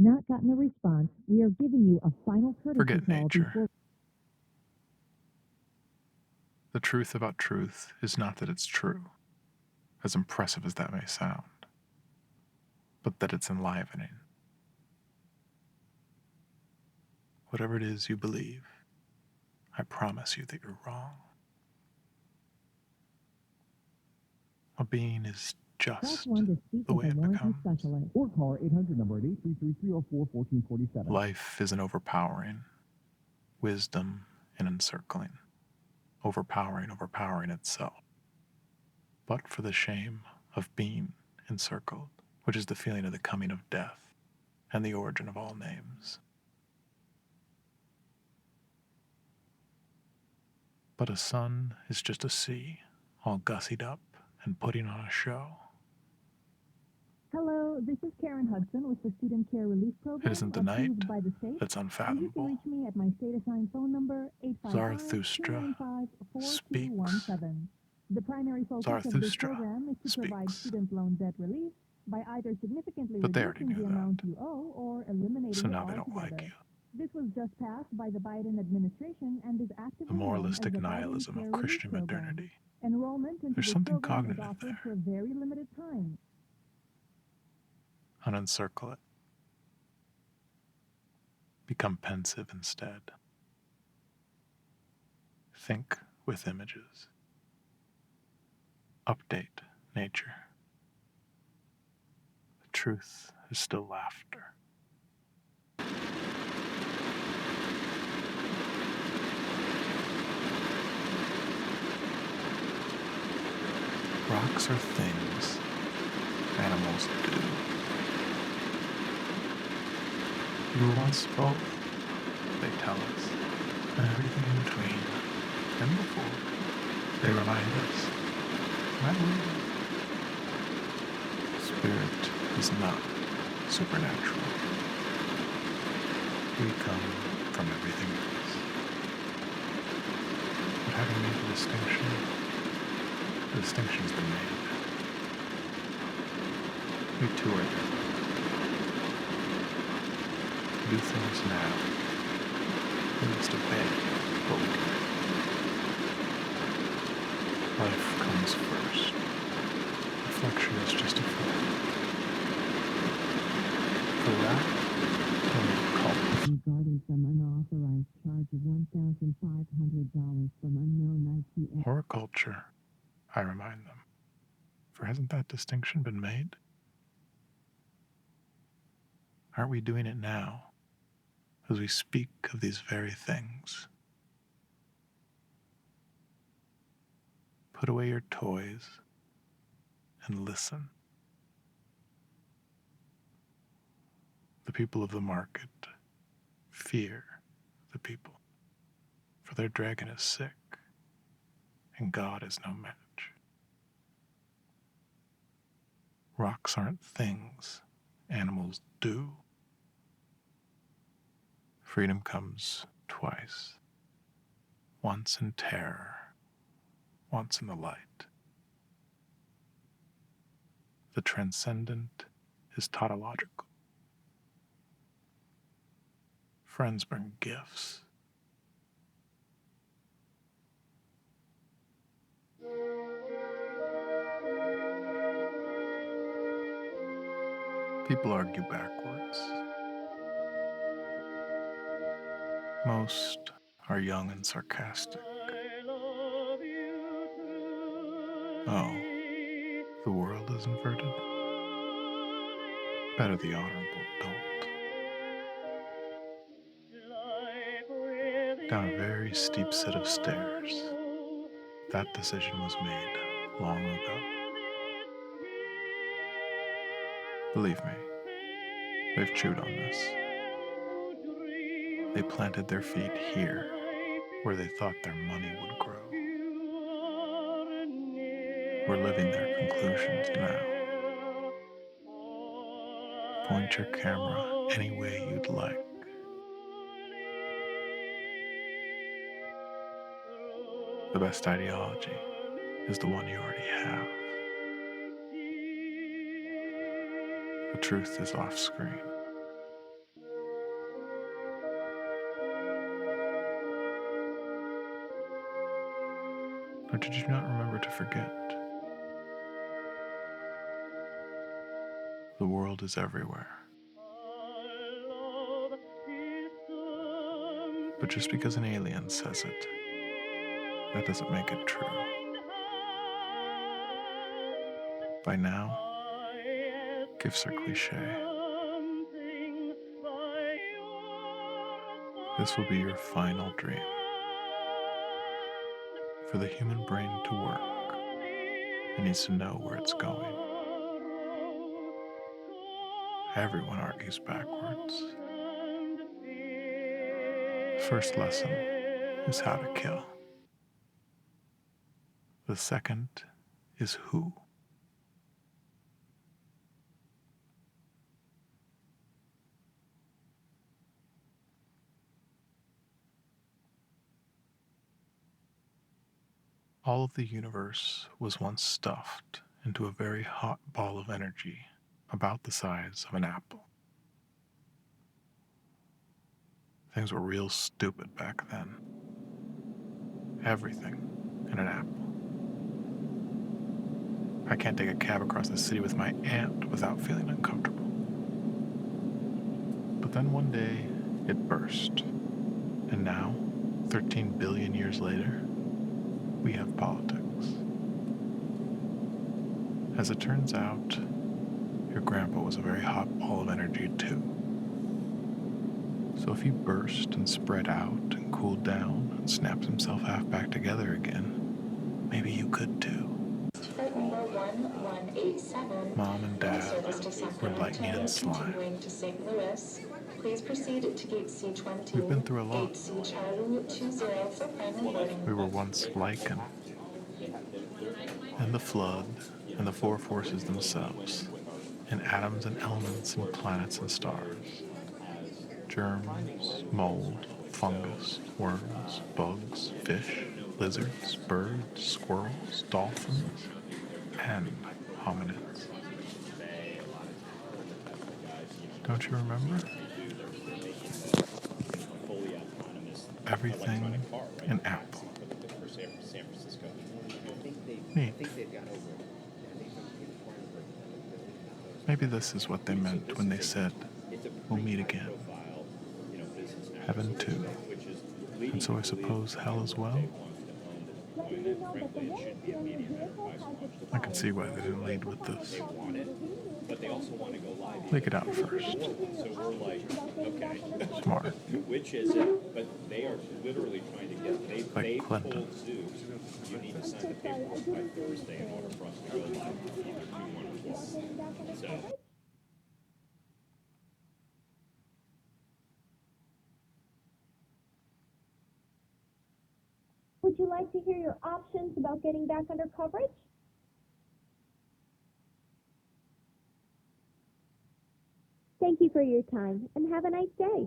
not gotten a response, we are giving you a final courtesy Forget call nature. before. The truth about truth is not that it's true, as impressive as that may sound, but that it's enlivening. Whatever it is you believe, I promise you that you're wrong. A being is Press just 1 to speak the with way a it warranty becomes. specialist. Or call our 800 number at 833-304-1447. Life is an overpowering, wisdom an encircling, overpowering itself. But for the shame of being encircled, which is the feeling of the coming of death and the origin of all names. But a sun is just a sea, all gussied up and putting on a show. Hello, this is Karen Hudson with the Student Care Relief Program. It isn't the night approved by the state. that's And you can unfathomable. reach me at my state-assigned phone number, Zarathustra 855-295-4217. The primary focus of this Zarathustra program is to provide speaks. student loan debt relief by either significantly But they already reducing knew the that. amount you owe or eliminating So it now they don't altogether. like you. This was just passed by the Biden administration and is actively The known as the moralistic Biden nihilism Care of Relief Christian Program. modernity. Enrollment into There's this something program is cognitive offered there. for a very limited time. Unencircle it. Become pensive instead. Think with images. Update nature. The truth is still laughter. Rocks are things animals do. You were once both, they tell us, and everything in between and before. They remind us, I believe it. Spirit is not supernatural. We come from everything else. But having made the distinction's been made. We too are different. Do things now. We must obey what we do. Life comes first. Reflection is just a form. For that, only culprit. Regarding some unauthorized charge of $1,500 from unknown IP. Horticulture, I remind them. For hasn't that distinction been made? Aren't we doing it now, as we speak of these very things? Put away your toys and listen. The people of the market fear the people, for their dragon is sick, and God is no match. Rocks aren't things, animals do. Freedom comes twice, once in terror, once in the light. The transcendent is tautological. Friends bring gifts. People argue backwards. Most are young and sarcastic. Oh, the world is inverted? Better the honorable don't. Down a very steep set of stairs. That decision was made long ago. Believe me, they've chewed on this. They planted their feet here, where they thought their money would grow. We're living their conclusions now. Point your camera any way you'd like. The best ideology is the one you already have. The truth is off screen. Or did you not remember to forget? The world is everywhere. But just because an alien says it, that doesn't make it true. By now, gifts are cliche. This will be your final dream. For the human brain to work, it needs to know where it's going. Everyone argues backwards. The first lesson is how to kill. The second is who. All of the universe was once stuffed into a very hot ball of energy about the size of an apple. Things were real stupid back then. Everything in an apple. I can't take a cab across the city with my aunt without feeling uncomfortable. But then one day, it burst. And now, 13 billion years later, we have politics. As it turns out, your grandpa was a very hot ball of energy too. So if he burst and spread out and cooled down and snapped himself half back together again, maybe you could too. Mom and Dad were lightning and slime. Please proceed to gate C20. We've been through a lot. We were We once Lycan, and the flood, and the four forces themselves, and atoms and elements and planets and stars, germs, mold, fungus, worms, bugs, fish, lizards, birds, squirrels, dolphins, and hominids. Don't you remember? Everything an apple. Neat. Maybe this is what they meant when they said, we'll meet again. Heaven too. And so I suppose hell as well? I can see why they didn't lead with this. Leak it out first. Smart. Which is it? But they are literally trying to get, they Clinton. told Zeus, you need to sign the paperwork by Thursday in order for us to go live with either 2, 1, or 4. So, Would you like to hear your options about getting back under coverage? Thank you for your time and have a nice day.